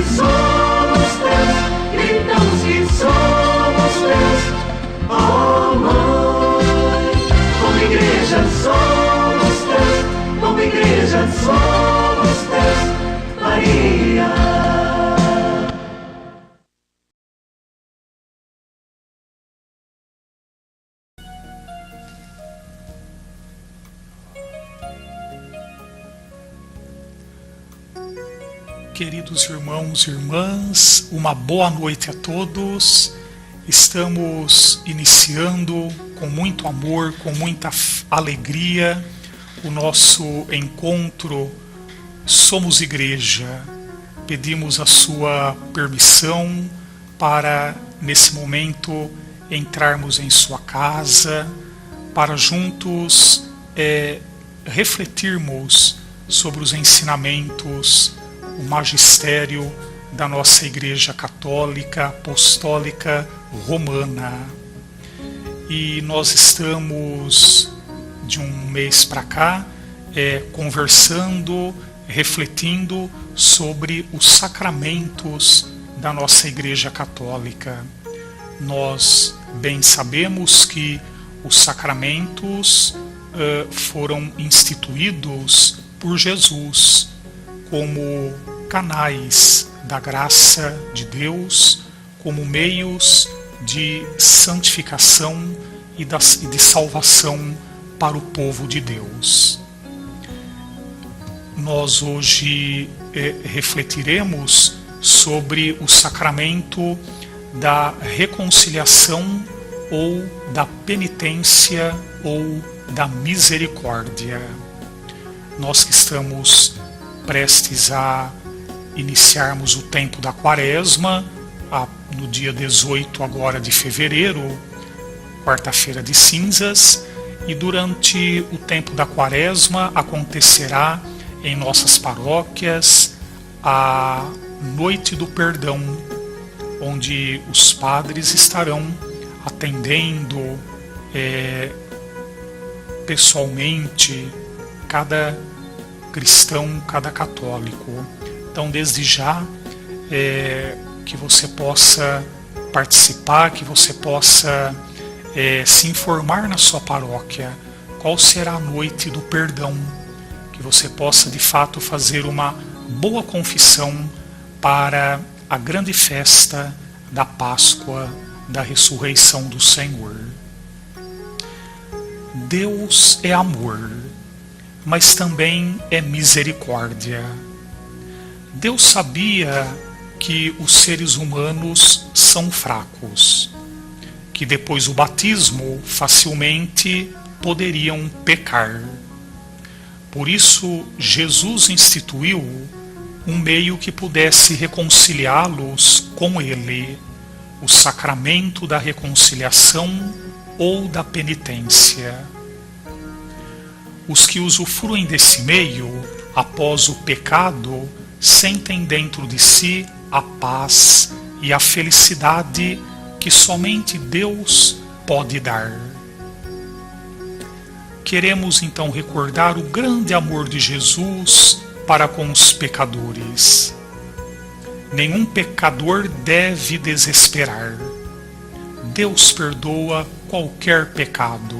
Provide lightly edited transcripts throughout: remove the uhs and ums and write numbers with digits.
que somos teus, gritamos que somos teus, oh Mãe. Como igreja somos teus, como igreja somos teus, Maria. Queridos irmãos e irmãs, uma boa noite a todos. Estamos iniciando com muito amor, com muita alegria, o nosso encontro Somos Igreja. Pedimos a sua permissão para, nesse momento, entrarmos em sua casa, para juntos refletirmos sobre os ensinamentos, o magistério da nossa Igreja Católica Apostólica Romana. E nós estamos, de um mês para cá, conversando, refletindo sobre os sacramentos da nossa Igreja Católica. Nós bem sabemos que os sacramentos foram instituídos por Jesus como canais da graça de Deus, como meios de santificação e de salvação para o povo de Deus. Nós hoje refletiremos sobre o sacramento da reconciliação ou da penitência ou da misericórdia. Nós que estamos prestes a iniciarmos o tempo da Quaresma, no dia 18 agora de fevereiro, quarta-feira de cinzas, e durante o tempo da Quaresma acontecerá em nossas paróquias a Noite do Perdão, onde os padres estarão atendendo pessoalmente cada cristão, cada católico. Então, desde já, que você possa participar, que você possa se informar na sua paróquia qual será a noite do perdão, que você possa de fato fazer uma boa confissão para a grande festa da Páscoa, da ressurreição do Senhor. Deus é amor, mas também é misericórdia. Deus sabia que os seres humanos são fracos, que depois do batismo facilmente poderiam pecar. Por isso, Jesus instituiu um meio que pudesse reconciliá-los com Ele, o sacramento da reconciliação ou da penitência. Os que usufruem desse meio, após o pecado, sentem dentro de si a paz e a felicidade que somente Deus pode dar. Queremos então recordar o grande amor de Jesus para com os pecadores. Nenhum pecador deve desesperar. Deus perdoa qualquer pecado,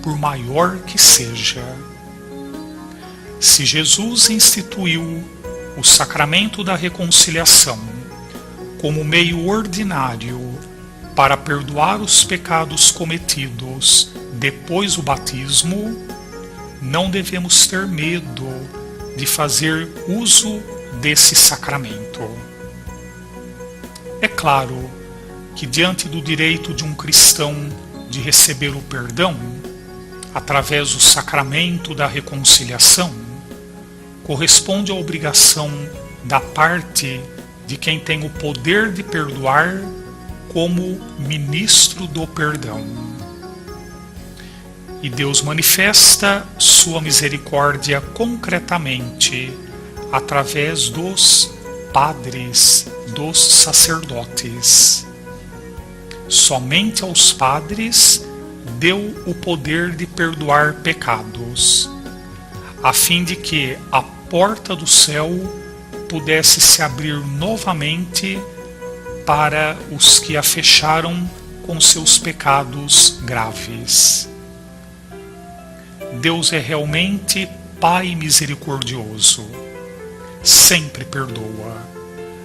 por maior que seja. Se Jesus instituiu o sacramento da reconciliação como meio ordinário para perdoar os pecados cometidos depois do batismo, não devemos ter medo de fazer uso desse sacramento. É claro que, diante do direito de um cristão de receber o perdão, através do sacramento da reconciliação, corresponde à obrigação da parte de quem tem o poder de perdoar como ministro do perdão. E Deus manifesta sua misericórdia concretamente através dos padres, dos sacerdotes. Somente aos padres deu o poder de perdoar pecados, a fim de que a porta do céu pudesse se abrir novamente para os que a fecharam com seus pecados graves. Deus é realmente Pai misericordioso, sempre perdoa.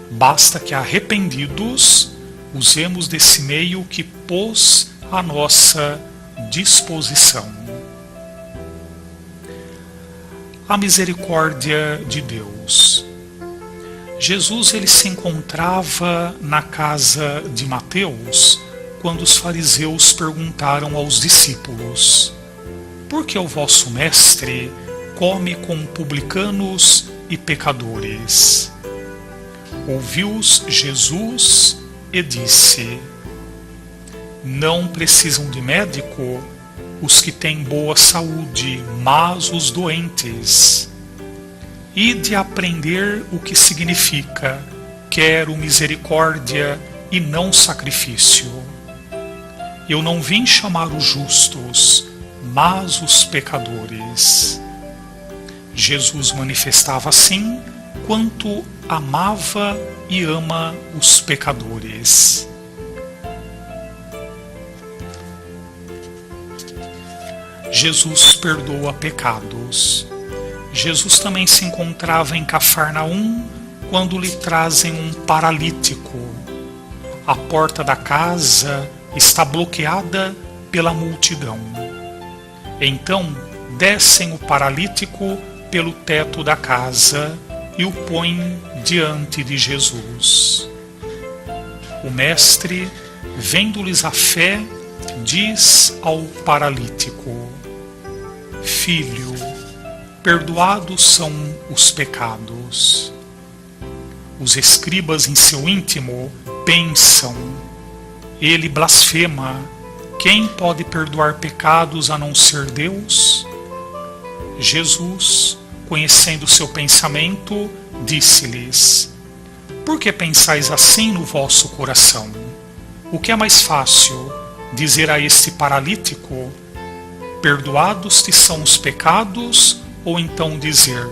Basta que arrependidos usemos desse meio que pôs à nossa disposição. A misericórdia de Deus. Jesus ele se encontrava na casa de Mateus quando os fariseus perguntaram aos discípulos: por que o vosso mestre come com publicanos e pecadores? Ouviu-os Jesus e disse: não precisam de médico os que têm boa saúde, mas os doentes. E de aprender o que significa: quero misericórdia e não sacrifício. Eu não vim chamar os justos, mas os pecadores. Jesus manifestava assim quanto amava e ama os pecadores. Jesus perdoa pecados. Jesus também se encontrava em Cafarnaum quando lhe trazem um paralítico. A porta da casa está bloqueada pela multidão. Então descem o paralítico pelo teto da casa e o põem diante de Jesus. O mestre, vendo-lhes a fé, diz ao paralítico: filho, perdoados são os pecados. Os escribas em seu íntimo pensam: ele blasfema, quem pode perdoar pecados a não ser Deus? Jesus, conhecendo seu pensamento, disse-lhes: por que pensais assim no vosso coração? O que é mais fácil, dizer a este paralítico: perdoados te são os pecados, ou então dizer: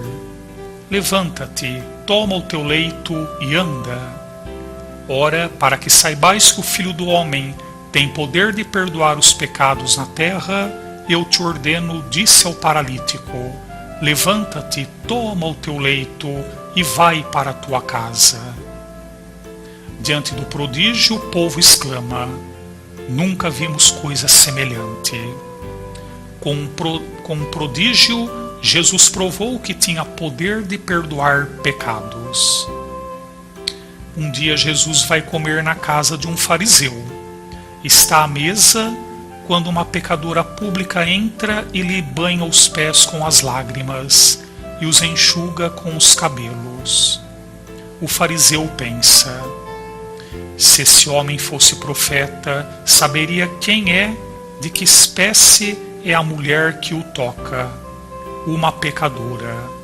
levanta-te, toma o teu leito e anda? Ora, para que saibais que o Filho do Homem tem poder de perdoar os pecados na terra, eu te ordeno, disse ao paralítico: levanta-te, toma o teu leito e vai para a tua casa. Diante do prodígio, o povo exclama: nunca vimos coisa semelhante. Com o prodígio, Jesus provou que tinha poder de perdoar pecados. Um dia Jesus vai comer na casa de um fariseu. Está à mesa quando uma pecadora pública entra e lhe banha os pés com as lágrimas e os enxuga com os cabelos. O fariseu pensa: se esse homem fosse profeta, saberia quem é, de que espécie é a mulher que o toca, uma pecadora.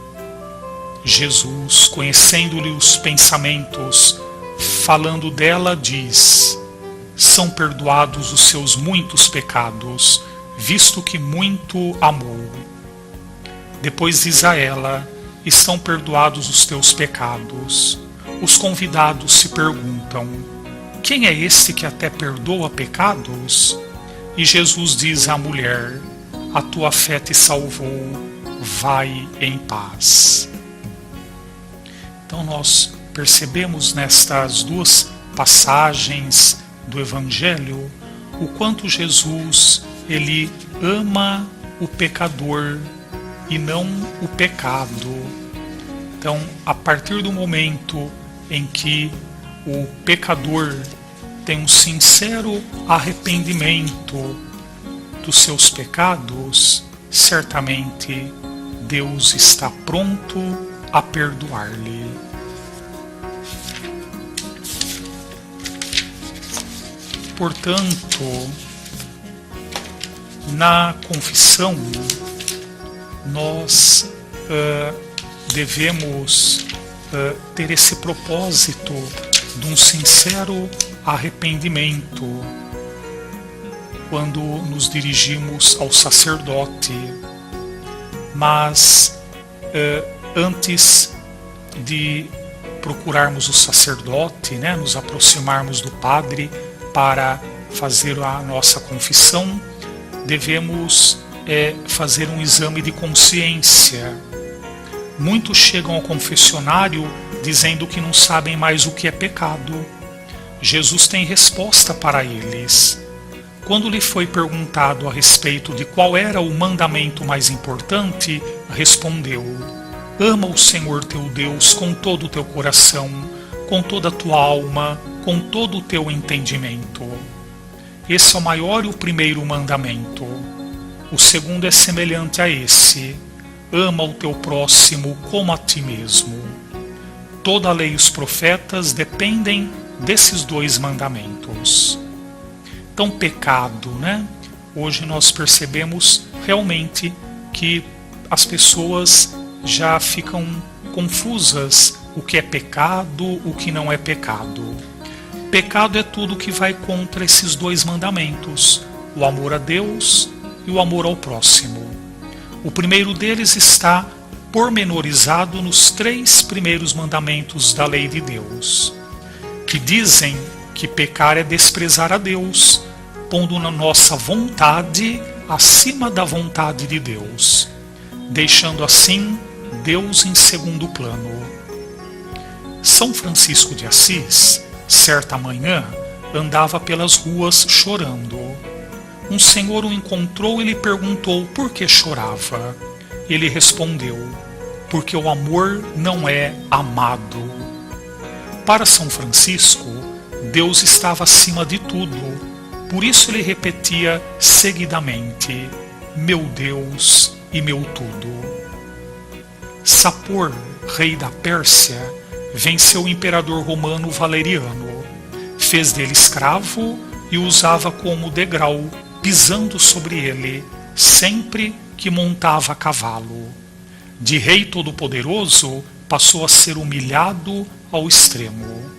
Jesus, conhecendo-lhe os pensamentos, falando dela, diz: são perdoados os seus muitos pecados, visto que muito amou. Depois diz a ela: estão perdoados os teus pecados. Os convidados se perguntam: quem é este que até perdoa pecados? E Jesus diz à mulher: a tua fé te salvou, vai em paz. Então nós percebemos nestas duas passagens do Evangelho o quanto Jesus ele ama o pecador e não o pecado. Então, a partir do momento em que o pecador tem um sincero arrependimento dos seus pecados, certamente Deus está pronto a perdoar-lhe. Portanto, na confissão, nós devemos ter esse propósito de um sincero arrependimento quando nos dirigimos ao sacerdote. Mas antes de procurarmos o sacerdote, né, nos aproximarmos do padre para fazer a nossa confissão, devemos fazer um exame de consciência. Muitos chegam ao confessionário dizendo que não sabem mais o que é pecado. Jesus tem resposta para eles. Quando lhe foi perguntado a respeito de qual era o mandamento mais importante, respondeu: ama o Senhor teu Deus com todo o teu coração, com toda a tua alma, com todo o teu entendimento. Esse é o maior e o primeiro mandamento. O segundo é semelhante a esse: ama o teu próximo como a ti mesmo. Toda a lei e os profetas dependem desses dois mandamentos. Então, pecado, né? Hoje nós percebemos realmente que as pessoas já ficam confusas o que é pecado, o que não é pecado. Pecado é tudo que vai contra esses dois mandamentos, o amor a Deus e o amor ao próximo. O primeiro deles está pormenorizado nos 3 primeiros mandamentos da lei de Deus, que dizem que pecar é desprezar a Deus, pondo na nossa vontade acima da vontade de Deus, deixando assim Deus em segundo plano. São Francisco de Assis, certa manhã, andava pelas ruas chorando. Um senhor o encontrou e lhe perguntou por que chorava. Ele respondeu: porque o amor não é amado. Para São Francisco, Deus estava acima de tudo. Por isso ele repetia seguidamente: meu Deus e meu tudo. Sapor, rei da Pérsia, venceu o imperador romano Valeriano, fez dele escravo e o usava como degrau, pisando sobre ele, sempre que montava a cavalo. De rei todo-poderoso, passou a ser humilhado ao extremo.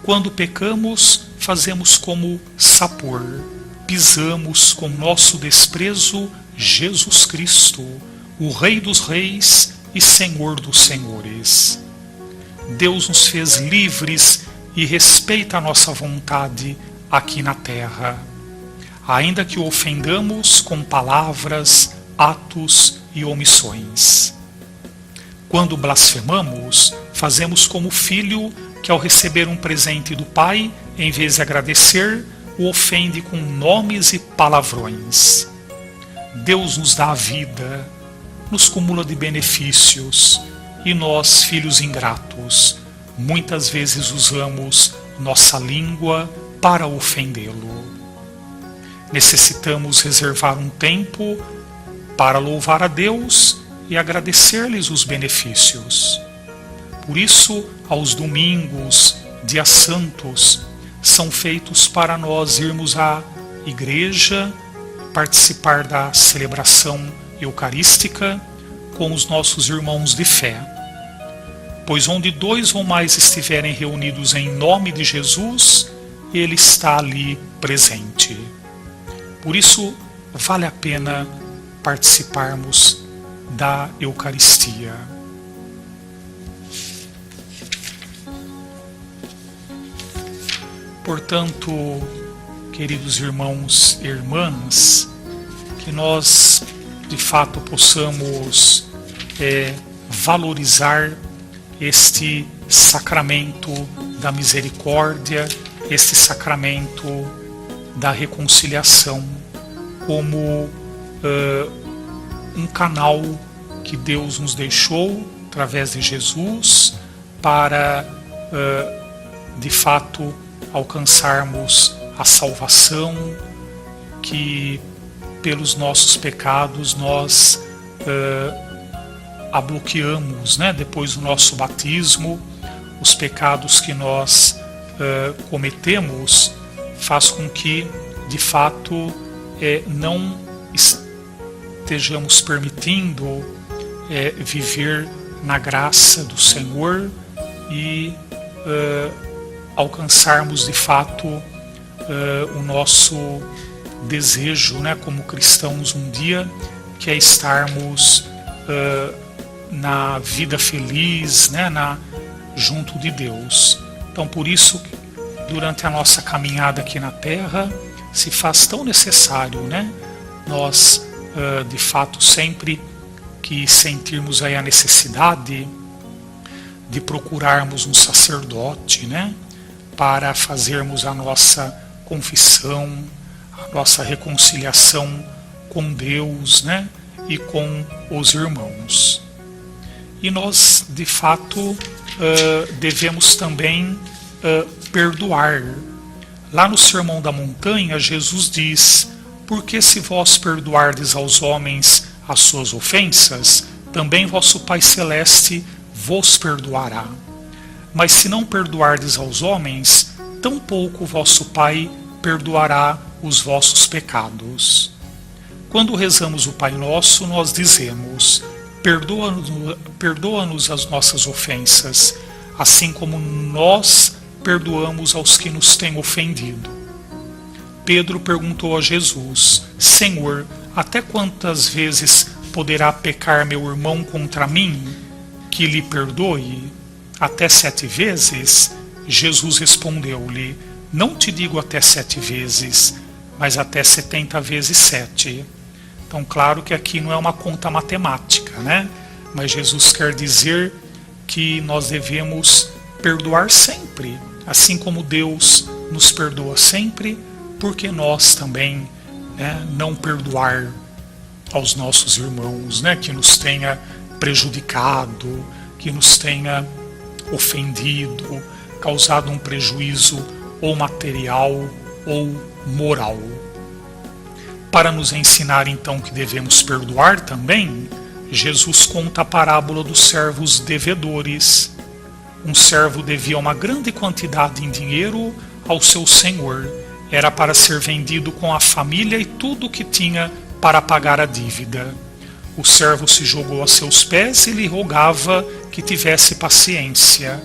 Quando pecamos, fazemos como Sapor, pisamos com nosso desprezo Jesus Cristo, o Rei dos Reis e Senhor dos Senhores. Deus nos fez livres e respeita a nossa vontade aqui na terra, ainda que o ofendamos com palavras, atos e omissões. Quando blasfemamos, fazemos como o filho que, ao receber um presente do pai, em vez de agradecer, o ofende com nomes e palavrões. Deus nos dá a vida, nos cumula de benefícios, e nós, filhos ingratos, muitas vezes usamos nossa língua para ofendê-lo. Necessitamos reservar um tempo para louvar a Deus e agradecer-lhes os benefícios. Por isso, aos domingos, dias santos, são feitos para nós irmos à igreja, participar da celebração eucarística com os nossos irmãos de fé. Pois onde 2 ou mais estiverem reunidos em nome de Jesus, Ele está ali presente. Por isso, vale a pena participarmos da Eucaristia. Portanto, queridos irmãos e irmãs, que nós de fato possamos valorizar este sacramento da misericórdia, este sacramento da reconciliação, como um canal que Deus nos deixou através de Jesus para de fato alcançarmos a salvação, que pelos nossos pecados nós a bloqueamos, né? Depois do nosso batismo, os pecados que nós cometemos faz com que de fato não estejamos permitindo viver na graça do Senhor e alcançarmos de fato o nosso desejo, né, como cristãos um dia, que é estarmos na vida feliz, né, junto de Deus. Então, por isso, durante a nossa caminhada aqui na Terra, se faz tão necessário, né, nós, de fato, sempre que sentirmos aí a necessidade de procurarmos um sacerdote, né, para fazermos a nossa confissão, a nossa reconciliação com Deus, né, e com os irmãos. E nós, de fato, devemos também perdoar. Lá no Sermão da Montanha, Jesus diz: porque se vós perdoardes aos homens as suas ofensas, também vosso Pai Celeste vos perdoará. Mas se não perdoardes aos homens, tampouco vosso Pai perdoará os vossos pecados. Quando rezamos o Pai Nosso, nós dizemos: perdoa-nos as nossas ofensas, assim como nós perdoamos aos que nos têm ofendido. Pedro perguntou a Jesus: Senhor, até quantas vezes poderá pecar meu irmão contra mim, que lhe perdoe? Até 7 vezes? Jesus respondeu-lhe: não te digo até 7 vezes, mas até 70 vezes 7. Então, claro que aqui não é uma conta matemática, né? Mas Jesus quer dizer que nós devemos perdoar sempre, assim como Deus nos perdoa sempre, porque nós também, né, não perdoar aos nossos irmãos, né, que nos tenha prejudicado, que nos tenha ofendido, causado um prejuízo ou material ou moral. Para nos ensinar então que devemos perdoar também, Jesus conta a parábola dos servos devedores. Um servo devia uma grande quantidade em dinheiro ao seu senhor. Era para ser vendido com a família e tudo o que tinha para pagar a dívida. O servo se jogou a seus pés e lhe rogava que tivesse paciência.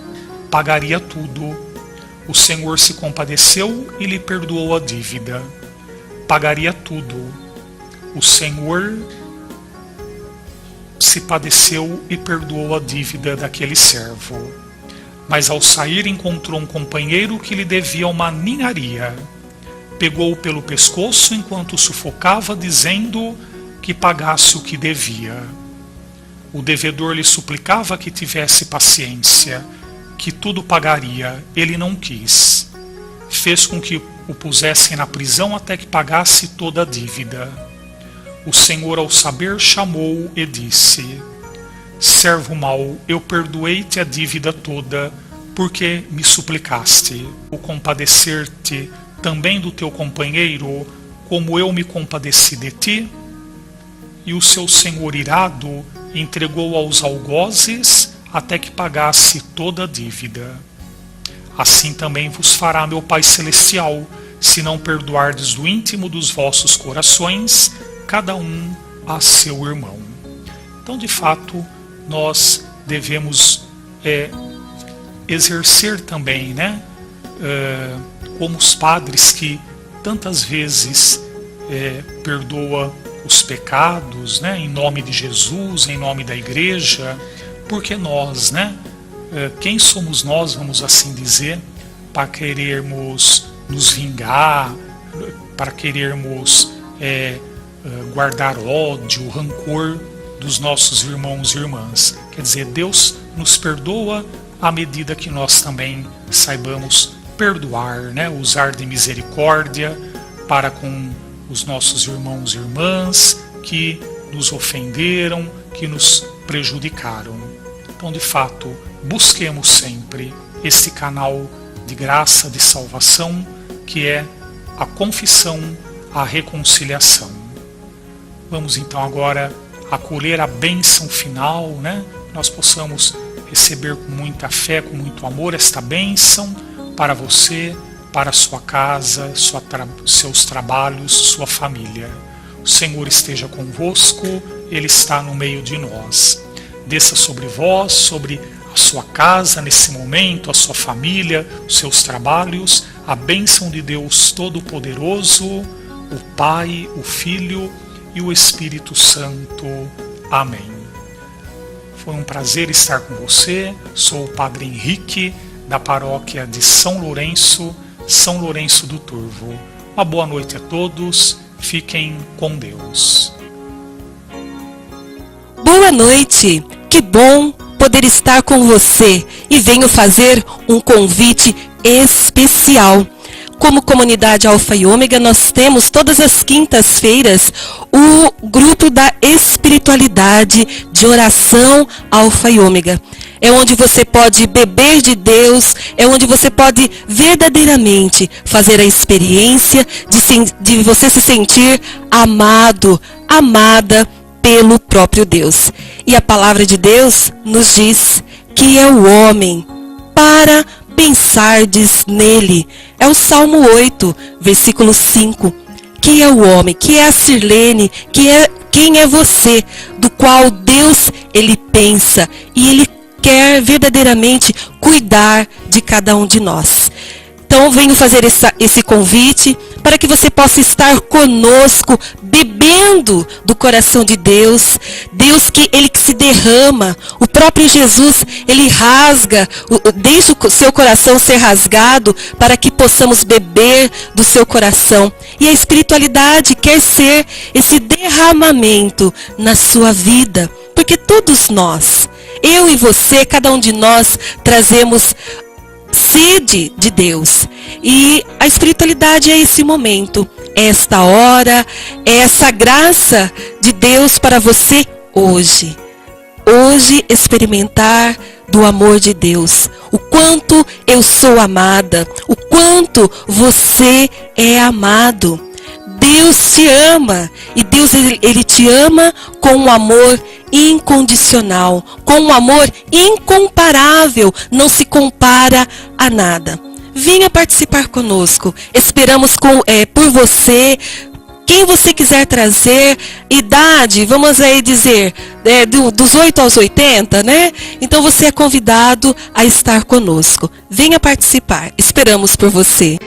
Pagaria tudo. O senhor se compadeceu e lhe perdoou a dívida. Pagaria tudo. O senhor se padeceu e perdoou a dívida daquele servo. Mas ao sair encontrou um companheiro que lhe devia uma ninharia. Pegou-o pelo pescoço enquanto o sufocava, dizendo que pagasse o que devia. O devedor lhe suplicava que tivesse paciência, que tudo pagaria. Ele não quis. Fez com que o pusessem na prisão até que pagasse toda a dívida. O senhor, ao saber, chamou-o e disse: servo mau, eu perdoei-te a dívida toda, porque me suplicaste. O compadecer-te também do teu companheiro, como eu me compadeci de ti? E o seu senhor, irado, entregou-o aos algozes até que pagasse toda a dívida. Assim também vos fará meu Pai Celestial, se não perdoardes do íntimo dos vossos corações, cada um a seu irmão. Então, de fato, nós devemos exercer também, né, como os padres que tantas vezes perdoa os pecados, né, em nome de Jesus, em nome da Igreja, porque nós, né, quem somos nós, vamos assim dizer, para querermos nos vingar, para querermos guardar ódio, rancor dos nossos irmãos e irmãs. Quer dizer, Deus nos perdoa à medida que nós também saibamos perdoar, né? Usar de misericórdia para com os nossos irmãos e irmãs que nos ofenderam, que nos prejudicaram. Então, de fato, busquemos sempre esse canal de graça, de salvação, que é a confissão, a reconciliação. Vamos então agora acolher a bênção final, né? Nós possamos receber com muita fé, com muito amor esta bênção para você, para a sua casa, seus trabalhos, sua família. O Senhor esteja convosco, Ele está no meio de nós. Desça sobre vós, sobre a sua casa nesse momento, a sua família, os seus trabalhos, a bênção de Deus Todo-Poderoso, o Pai, o Filho e o Espírito Santo. Amém. Foi um prazer estar com você. Sou o Padre Henrique, da paróquia de São Lourenço do Turvo. Uma boa noite a todos. Fiquem com Deus. Boa noite. Que bom poder estar com você e venho fazer um convite especial. Como comunidade Alfa e Ômega, nós temos todas as quintas-feiras o grupo da espiritualidade de oração Alfa e Ômega. É onde você pode beber de Deus, é onde você pode verdadeiramente fazer a experiência de você se sentir amado, amada pelo próprio Deus. E a palavra de Deus nos diz que é o homem para pensardes nele. É o Salmo 8, versículo 5. Que é o homem, que é a Sirlene, quem é você, do qual Deus, ele pensa e ele quer verdadeiramente cuidar de cada um de nós. Então, venho fazer esse convite para que você possa estar conosco, bebendo do coração de Deus. Deus que ele que se derrama. O próprio Jesus, ele rasga, deixa o seu coração ser rasgado para que possamos beber do seu coração. E a espiritualidade quer ser esse derramamento na sua vida. Porque todos nós, eu e você, cada um de nós, trazemos sede de Deus. E a espiritualidade é esse momento, é esta hora, é essa graça de Deus para você hoje. Hoje experimentar do amor de Deus. O quanto eu sou amada, o quanto você é amado. Deus te ama e Deus ele te ama com um amor incondicional, com um amor incomparável, não se compara a nada. Venha participar conosco, esperamos por você, quem você quiser trazer, idade, vamos aí dizer, dos 8 aos 80, né? Então você é convidado a estar conosco. Venha participar, esperamos por você.